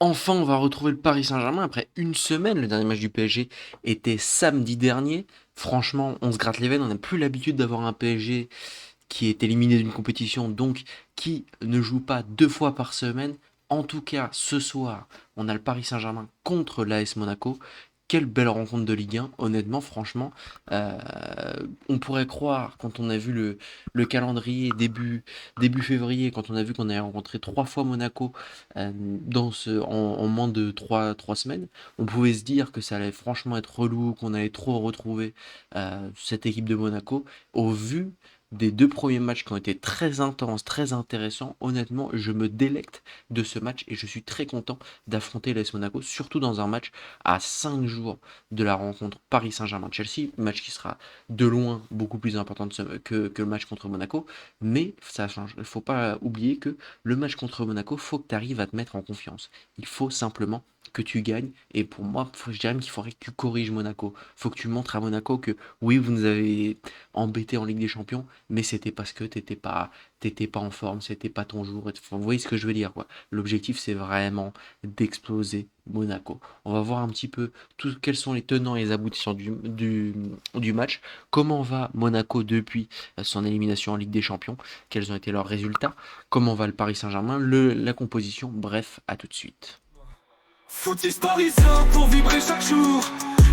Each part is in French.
Enfin, on va retrouver le Paris Saint-Germain après une semaine. Le dernier match du PSG était samedi dernier. Franchement, on se gratte les veines. On n'a plus l'habitude d'avoir un PSG qui est éliminé d'une compétition, donc qui ne joue pas 2 fois par semaine. En tout cas, ce soir, on a le Paris Saint-Germain contre l'AS Monaco. Quelle belle rencontre de Ligue 1, honnêtement, franchement. euh, on pourrait croire, quand on a vu le calendrier début février, quand on a vu qu'on avait rencontré 3 fois Monaco en moins de trois semaines, on pouvait se dire que ça allait franchement être relou, qu'on allait trop retrouver cette équipe de Monaco. Au vu des 2 premiers matchs qui ont été très intenses, très intéressants. Honnêtement, je me délecte de ce match et je suis très content d'affronter l'AS Monaco, surtout dans un match à 5 jours de la rencontre Paris Saint-Germain-Chelsea, match qui sera de loin beaucoup plus important que le match contre Monaco, mais ça change. Il ne faut pas oublier que le match contre Monaco, il faut que tu arrives à te mettre en confiance. Il faut simplement que tu gagnes. Et pour moi, je dirais même qu'il faudrait que tu corriges Monaco. Il faut que tu montres à Monaco que oui, vous nous avez embêté en Ligue des Champions, mais c'était parce que t'étais pas en forme, c'était pas ton jour. Enfin, vous voyez ce que je veux dire, quoi. L'objectif, c'est vraiment d'exploser Monaco. On va voir un petit peu quels sont les tenants et les aboutissants du match. Comment va Monaco depuis son élimination en Ligue des Champions? Quels ont été leurs résultats? Comment va le Paris Saint-Germain? La composition? Bref, à tout de suite. Footix parisien pour vibrer chaque jour.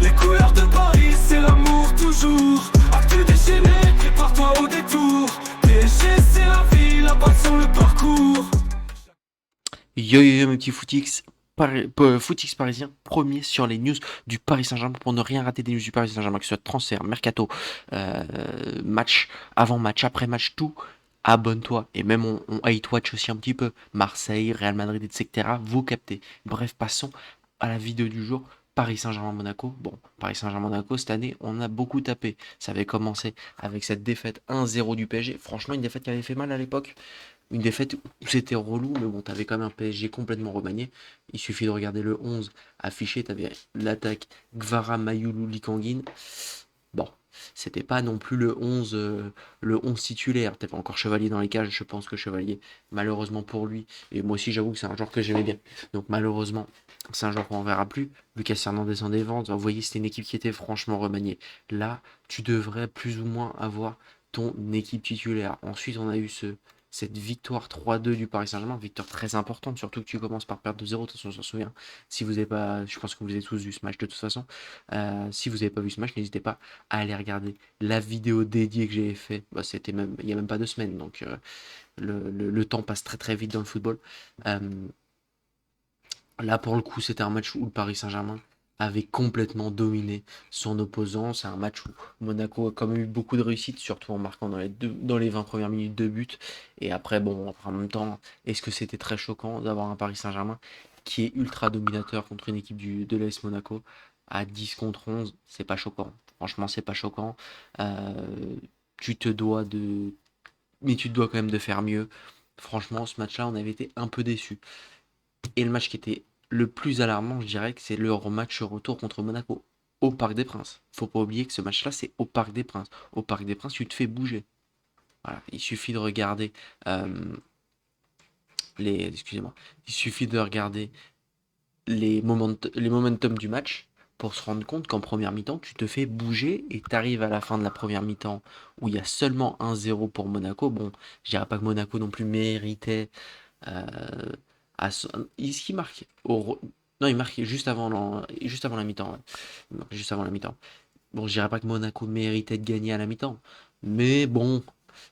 Les couleurs de Paris, c'est l'amour toujours. Actu déchaîné, prépare-toi au détour. PSG, c'est la vie, la passion, le parcours. Yo yo yo mes petits footix parisiens, premier sur les news du Paris Saint-Germain pour ne rien rater des news du Paris Saint-Germain, que ce soit transfert, mercato, euh, match, avant match, après match, tout. Abonne-toi et même on hate watch aussi un petit peu. Marseille, Real Madrid, etc. Vous captez. Bref, passons à la vidéo du jour. Paris Saint-Germain-Monaco. Bon, Paris Saint-Germain-Monaco, cette année, on a beaucoup tapé. Ça avait commencé avec cette défaite 1-0 du PSG. Franchement, une défaite qui avait fait mal à l'époque. Une défaite où c'était relou, mais bon, t'avais quand même un PSG complètement remanié. Il suffit de regarder le 11 affiché, t'avais l'attaque Gvara, Mayoulou, Likangin. Bon, c'était pas non plus le 11 titulaire. T'avais encore Chevalier dans les cages, je pense que Chevalier, malheureusement pour lui, et moi aussi j'avoue que c'est un joueur que j'aimais bien. Donc malheureusement, c'est un joueur qu'on ne verra plus. Lucas Hernandez en défense, vous voyez, c'était une équipe qui était franchement remaniée. Là, tu devrais plus ou moins avoir ton équipe titulaire. Ensuite, on a eu cette victoire 3-2 du Paris Saint-Germain, victoire très importante, surtout que tu commences par perdre 2-0, de toute façon, on s'en souvient. Si vous avez pas, je pense que vous avez tous vu ce match de toute façon. Si vous n'avez pas vu ce match, n'hésitez pas à aller regarder la vidéo dédiée que j'avais fait. Bah, c'était même, il n'y a même pas 2 semaines, donc le temps passe très très vite dans le football. Euh, Là, pour le coup, c'était un match où le Paris Saint-Germain avait complètement dominé son opposant. C'est un match où Monaco a quand même eu beaucoup de réussite, surtout en marquant dans les 20 premières minutes de but. Et après, bon, après, en même temps, est-ce que c'était très choquant d'avoir un Paris Saint-Germain qui est ultra dominateur contre une équipe de l'AS Monaco à 10 contre 11? C'est pas choquant. Franchement, c'est pas choquant. Euh, tu te dois de... Mais tu te dois quand même de faire mieux. Franchement, ce match-là, on avait été un peu déçus. Et le match qui était le plus alarmant, je dirais que c'est le match retour contre Monaco au Parc des Princes. Faut pas oublier que ce match-là, c'est au Parc des Princes. Au Parc des Princes, tu te fais bouger. Voilà, il suffit de regarder excusez-moi, il suffit de regarder les momentum du match pour se rendre compte qu'en première mi-temps, tu te fais bouger et tu arrives à la fin de la première mi-temps où il y a seulement 1-0 pour Monaco. Bon, je dirais pas que Monaco non plus méritait euh, Est-ce qu'il marque Non, il marque juste avant la mi-temps. Ouais. Il marque juste avant la mi-temps. Bon, je dirais pas que Monaco méritait de gagner à la mi-temps. Mais bon,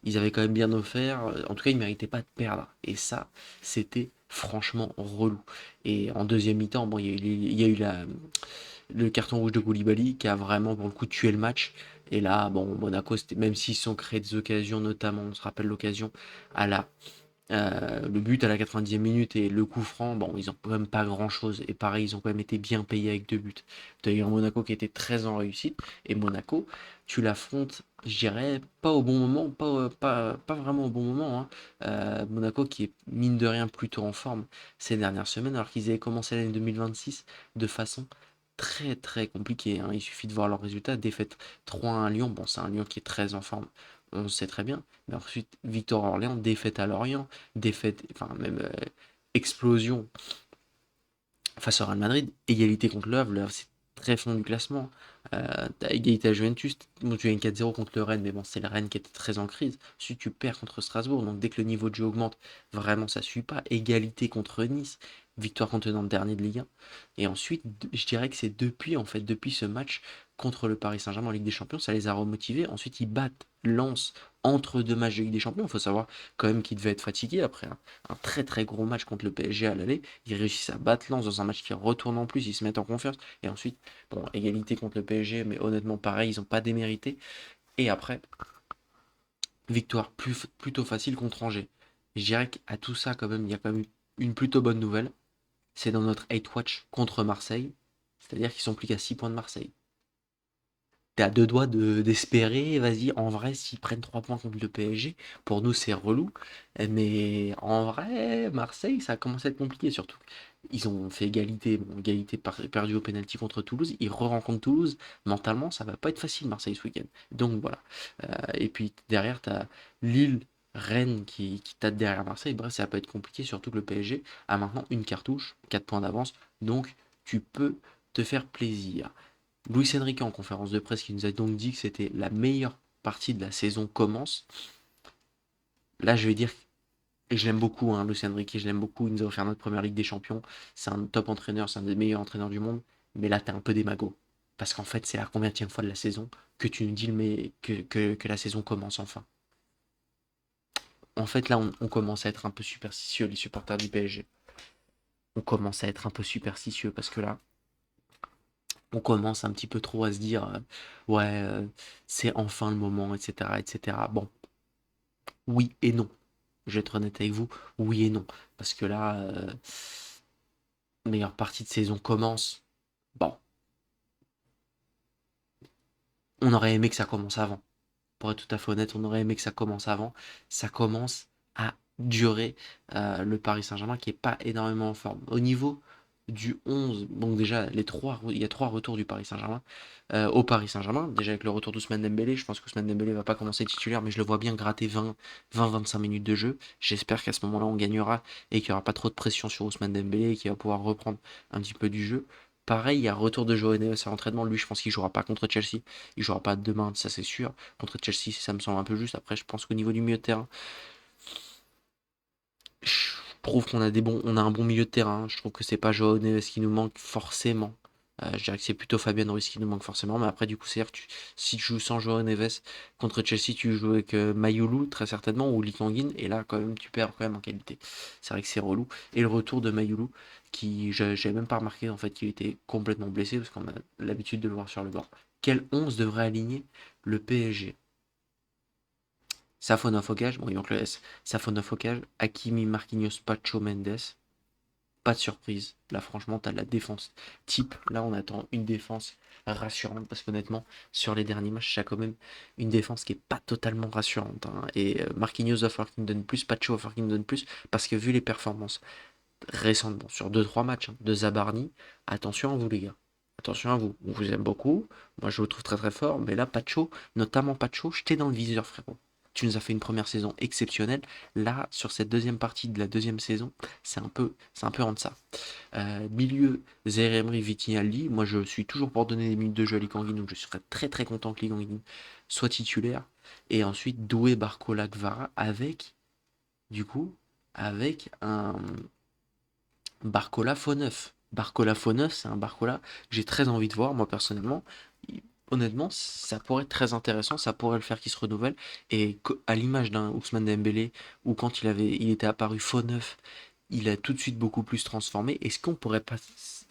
ils avaient quand même bien offert. En tout cas, ils méritaient pas de perdre. Et ça, c'était franchement relou. Et en deuxième mi-temps, bon, il y a eu le carton rouge de Koulibaly qui a vraiment, pour le coup, tué le match. Et là, bon, Monaco, même s'ils se sont créés des occasions, notamment, on se rappelle l'occasion à le but à la 90e minute et le coup franc, bon, ils ont quand même pas grand-chose. Et pareil, ils ont quand même été bien payés avec 2 buts. Tu as eu un Monaco qui était très en réussite. Et Monaco, tu l'affrontes, je dirais, pas au bon moment, pas vraiment au bon moment, hein. Monaco qui est, mine de rien, plutôt en forme ces dernières semaines, alors qu'ils avaient commencé l'année 2026 de façon très très compliquée, hein. Il suffit de voir leurs résultats. Défaite 3-1 à Lyon. Bon, c'est un Lyon qui est très en forme. On le sait très bien. Mais ensuite, Victor Orléans, défaite à Lorient, défaite, enfin même explosion face au Real Madrid, égalité contre le Havre, c'est très fond du classement. T'as égalité à Juventus, bon, tu gagnes 4-0 contre le Rennes, mais bon, c'est le Rennes qui était très en crise. Ensuite, tu perds contre Strasbourg, donc dès que le niveau de jeu augmente, vraiment ça suit pas. Égalité contre Nice, victoire contre Nantes dernier de Ligue 1. Et ensuite, je dirais que c'est depuis, en fait, depuis ce match contre le Paris Saint-Germain en Ligue des Champions, ça les a remotivés. Ensuite, ils battent Lens entre deux matchs de Ligue des Champions. Il faut savoir quand même qu'ils devaient être fatigués après un très très gros match contre le PSG à l'aller. Ils réussissent à battre Lens dans un match qui retourne en plus, ils se mettent en confiance. Et ensuite, bon, égalité contre le PSG, mais honnêtement, pareil, ils n'ont pas démérité. Et après, victoire plutôt facile contre Angers. Je dirais qu'à tout ça, quand même, il y a quand même une plutôt bonne nouvelle. C'est dans notre 8 watch contre Marseille. C'est-à-dire qu'ils sont plus qu'à 6 points de Marseille. T'es à deux doigts d'espérer, vas-y, en vrai, s'ils prennent 3 points contre le PSG, pour nous c'est relou. Mais en vrai, Marseille, ça a commencé à être compliqué surtout. Ils ont fait égalité, bon, égalité perdue au pénalty contre Toulouse. Ils re-rencontrent Toulouse. Mentalement, ça va pas être facile, Marseille, ce week-end. Donc voilà. Et puis derrière, t'as Lille, Rennes qui tâtent derrière Marseille. Bref, ça va pas être compliqué, surtout que le PSG a maintenant une cartouche, 4 points d'avance. Donc tu peux te faire plaisir. Luis Enrique en conférence de presse qui nous a donc dit que c'était la meilleure partie de la saison commence. Là, je vais dire, et je l'aime beaucoup, hein, Luis Enrique, je l'aime beaucoup. Il nous a offert notre première Ligue des Champions. C'est un top entraîneur, c'est un des meilleurs entraîneurs du monde. Mais là, t'es un peu démago. Parce qu'en fait, c'est la combienième fois de la saison que tu nous dis que la saison commence enfin. En fait, là, on commence à être un peu superstitieux, les supporters du PSG. On commence à être un peu superstitieux parce que là, on commence un petit peu trop à se dire ouais, c'est enfin le moment, etc., etc. Bon, oui et non. Je vais être honnête avec vous, oui et non. Parce que là, meilleure partie de saison commence. Bon, on aurait aimé que ça commence avant. Pour être tout à fait honnête, on aurait aimé que ça commence avant. Ça commence à durer le Paris Saint-Germain qui est pas énormément en forme. Au niveau du 11, donc déjà il y a trois retours du Paris Saint-Germain au Paris Saint-Germain. Déjà avec le retour d'Ousmane Dembélé, je pense qu'Ousmane Dembélé va pas commencer titulaire, mais je le vois bien gratter 20-25 minutes de jeu. J'espère qu'à ce moment-là on gagnera et qu'il n'y aura pas trop de pression sur Ousmane Dembélé et qu'il va pouvoir reprendre un petit peu du jeu. Pareil, il y a retour de Joao Neves à l'entraînement. Lui, je pense qu'il jouera pas contre Chelsea. Il jouera pas demain, ça c'est sûr. Contre Chelsea, ça me semble un peu juste. Après, je pense qu'au niveau du milieu de terrain, je trouve on a un bon milieu de terrain. Je trouve que c'est pas Joao Neves qui nous manque forcément. Je dirais que c'est plutôt Fabien Ruiz qui nous manque forcément. Mais après, du coup, c'est-à-dire que si tu joues sans Joao Neves contre Chelsea, tu joues avec Mayoulou très certainement ou Lee Kangin. Et là, quand même, tu perds quand même en qualité. C'est vrai que c'est relou. Et le retour de Mayoulou, qui j'avais même pas remarqué en fait qu'il était complètement blessé parce qu'on a l'habitude de le voir sur le banc. Quel 11 devrait aligner le PSG? Safonov au cage, bon il manque le S. Safonov au cage, Hakimi, Marquinhos, Pacho, Mendes. Pas de surprise. Là franchement t'as de la défense type. Là on attend une défense rassurante parce qu'honnêtement sur les derniers matchs j'ai quand même une défense qui est pas totalement rassurante, hein. Et Marquinhos va falloir qu'il nous donne plus, Pacho va falloir qu'il nous donne plus parce que vu les performances récentes bon, sur deux trois matchs hein, de Zabarni, attention à vous les gars. Attention à vous, on vous aime beaucoup, moi je vous trouve très très fort, mais là Pacho, notamment Pacho, j'étais dans le viseur frérot. Tu nous as fait une première saison exceptionnelle. Là, sur cette deuxième partie de la deuxième saison, c'est un peu en deçà. Milieu, Zaire-Emery, Vitinha-Ly. Moi, je suis toujours pour donner des minutes de jeu à Lee Kangin, donc je serais très très content que Lee Kangin soit titulaire. Et ensuite, Doué, Barcola, Gvara, du coup, avec un Barcola faux neuf. Barcola faux neuf, c'est un Barcola que j'ai très envie de voir, moi personnellement. Honnêtement, ça pourrait être très intéressant, ça pourrait le faire qu'il se renouvelle. Et à l'image d'un Ousmane Dembélé, où quand il était apparu faux neuf, il a tout de suite beaucoup plus transformé. Est-ce qu'on pourrait pas.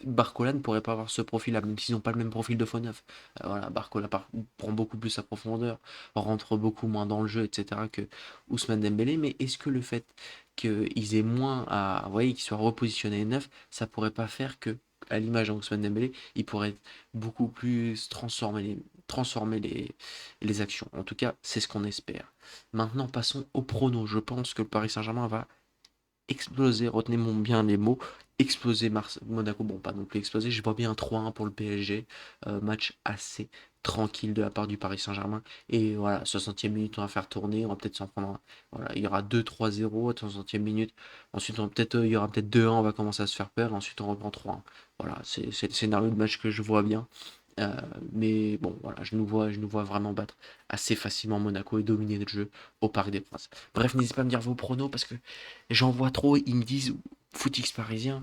Barcola ne pourrait pas avoir ce profil-là, même s'ils n'ont pas le même profil de faux neuf. Voilà, Barcola prend beaucoup plus sa profondeur, rentre beaucoup moins dans le jeu, etc. que Ousmane Dembélé. Mais est-ce que le fait qu'ils aient moins à. Vous voyez, qu'ils soient repositionnés neuf, ça pourrait pas faire que, à l'image d'Ousmane Dembélé, il pourrait beaucoup plus transformer les actions. En tout cas, c'est ce qu'on espère. Maintenant, passons au prono. Je pense que le Paris Saint-Germain va exploser, retenez bien les mots, exploser Monaco, bon pas non plus exploser, je vois bien un 3-1 pour le PSG, match assez tranquille de la part du Paris Saint-Germain. Et voilà, 60e minute, on va faire tourner, on va peut-être s'en prendre voilà, il y aura 2-3-0 à 60e minute. Ensuite, il y aura peut-être 2-1, on va commencer à se faire peur. Ensuite, on reprend 3-1. Voilà, c'est le scénario de match que je vois bien. Euh, mais bon, voilà, je nous vois vraiment battre assez facilement Monaco et dominer le jeu au Parc des Princes. Bref, n'hésitez pas à me dire vos pronos parce que j'en vois trop. Ils me disent, footix parisien,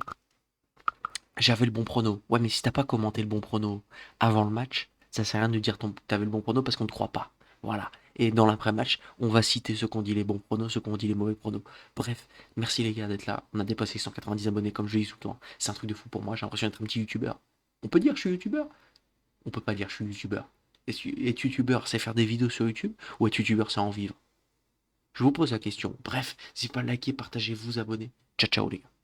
j'avais le bon prono. Ouais, mais si t'as pas commenté le bon prono avant le match, ça sert à rien de dire t'avais le bon prono parce qu'on ne croit pas. Voilà. Et dans l'après-match, on va citer ceux qui ont dit les bons pronos, ceux qui ont dit les mauvais pronos. Bref, merci les gars d'être là. On a dépassé 190 abonnés comme je dis tout le temps. C'est un truc de fou pour moi. J'ai l'impression d'être un petit youtubeur. On peut dire que je suis youtubeur? On peut pas dire que je suis youtubeur. Être youtubeur, c'est faire des vidéos sur YouTube ou être youtubeur, c'est en vivre? Je vous pose la question. Bref, n'hésitez pas à liker, partager, vous abonner. Ciao, ciao les gars.